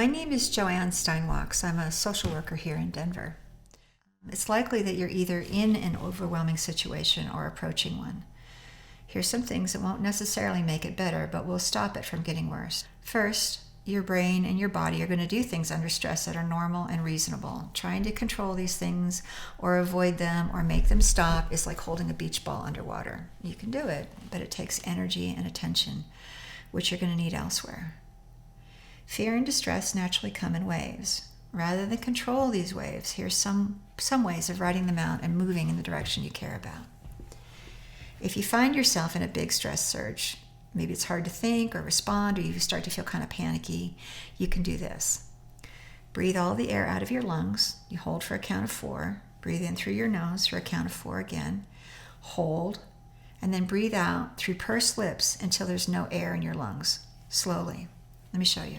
My name is Joanne Steinwachs. I'm a social worker here in Denver. It's likely that you're either in an overwhelming situation or approaching one. Here's some things that won't necessarily make it better, but will stop it from getting worse. First, your brain and your body are going to do things under stress that are normal and reasonable. Trying to control these things or avoid them or make them stop is like holding a beach ball underwater. You can do it, but it takes energy and attention, which you're going to need elsewhere. Fear and distress naturally come in waves. Rather than control these waves, here's some ways of writing them out and moving in the direction you care about. If you find yourself in a big stress surge, maybe it's hard to think or respond, or you start to feel kind of panicky, you can do this. Breathe all the air out of your lungs. You hold for a count of 4. Breathe in through your nose for a count of 4 again. Hold, and then breathe out through pursed lips until there's no air in your lungs. Slowly. Let me show you.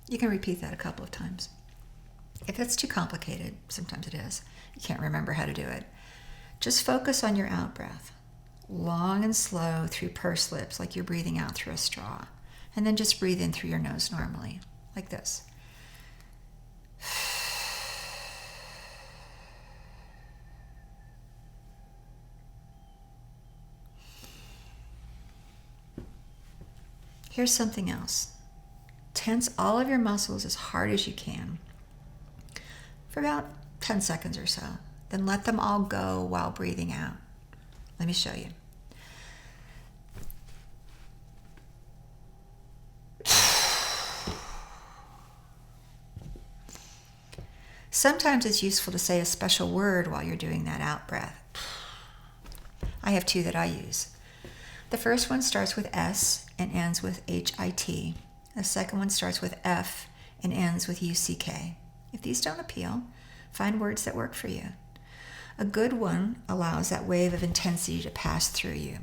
You can repeat that a couple of times. If it's too complicated, sometimes it is, you can't remember how to do it, just focus on your out breath. Long and slow through pursed lips, like you're breathing out through a straw. And then just breathe in through your nose normally, like this. Here's something else. Tense all of your muscles as hard as you can for about 10 seconds or so. Then let them all go while breathing out. Let me show you. Sometimes it's useful to say a special word while you're doing that out breath. I have 2 that I use. The first one starts with S and ends with HIT. The second one starts with F and ends with UCK. If these don't appeal, find words that work for you. A good one allows that wave of intensity to pass through you.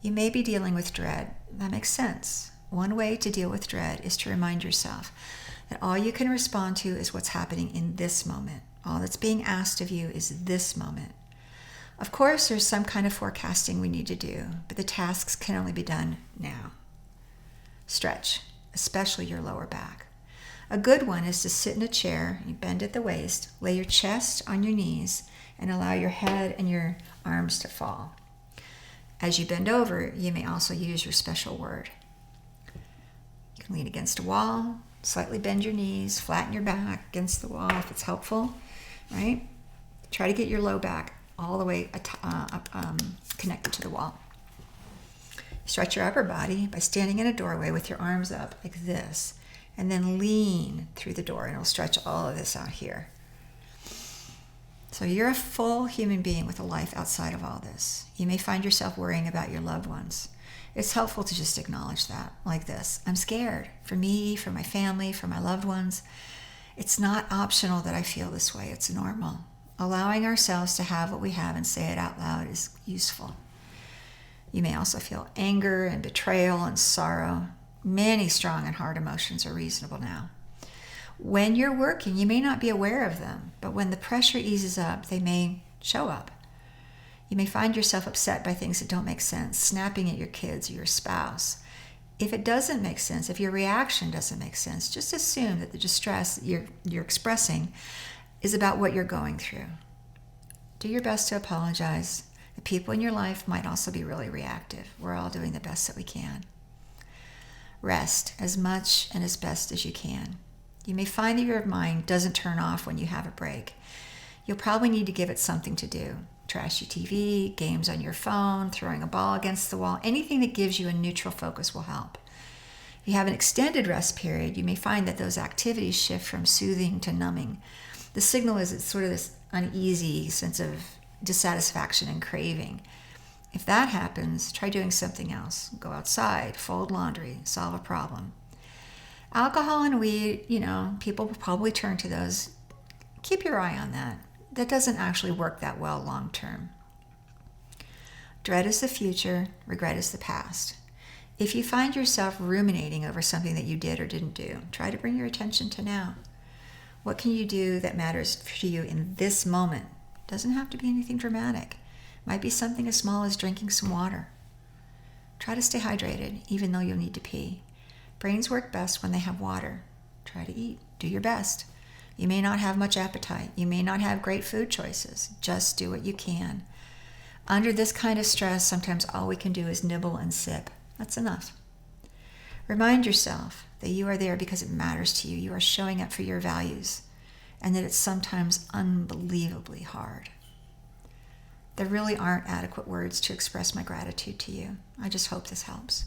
You may be dealing with dread. That makes sense. One way to deal with dread is to remind yourself that all you can respond to is what's happening in this moment. All that's being asked of you is this moment. Of course, there's some kind of forecasting we need to do, but the tasks can only be done now. Stretch, especially your lower back. A good one is to sit in a chair, you bend at the waist, lay your chest on your knees, and allow your head and your arms to fall. As you bend over, you may also use your special word. You can lean against a wall, slightly bend your knees, flatten your back against the wall if it's helpful, right? Try to get your low back all the way connected to the wall. Stretch your upper body by standing in a doorway with your arms up like this, and then lean through the door, and it'll stretch all of this out here. So you're a full human being with a life outside of all this. You may find yourself worrying about your loved ones. It's helpful to just acknowledge that, like this. I'm scared for me, for my family, for my loved ones. It's not optional that I feel this way. It's normal. Allowing ourselves to have what we have and say it out loud is useful. You may also feel anger and betrayal and sorrow. Many strong and hard emotions are reasonable now. When you're working, you may not be aware of them, but when the pressure eases up, they may show up. You may find yourself upset by things that don't make sense, snapping at your kids or your spouse. If it doesn't make sense, if your reaction doesn't make sense, just assume that the distress you're expressing is about what you're going through. Do your best to apologize. The people in your life might also be really reactive. We're all doing the best that we can. Rest as much and as best as you can. You may find that your mind doesn't turn off when you have a break. You'll probably need to give it something to do. Trashy TV, games on your phone, throwing a ball against the wall, anything that gives you a neutral focus will help. If you have an extended rest period, you may find that those activities shift from soothing to numbing. The signal is it's sort of this uneasy sense of dissatisfaction and craving. If that happens, try doing something else. Go outside, fold laundry, solve a problem. Alcohol and weed, people will probably turn to those. Keep your eye on that. That doesn't actually work that well long term. Dread is the future, regret is the past. If you find yourself ruminating over something that you did or didn't do, try to bring your attention to now. What can you do that matters to you in this moment? Doesn't have to be anything dramatic. Might be something as small as drinking some water. Try to stay hydrated, even though you'll need to pee. Brains work best when they have water. Try to eat. Do your best. You may not have much appetite. You may not have great food choices. Just do what you can. Under this kind of stress, sometimes all we can do is nibble and sip. That's enough. Remind yourself that you are there because it matters to you. You are showing up for your values, and that it's sometimes unbelievably hard. There really aren't adequate words to express my gratitude to you. I just hope this helps.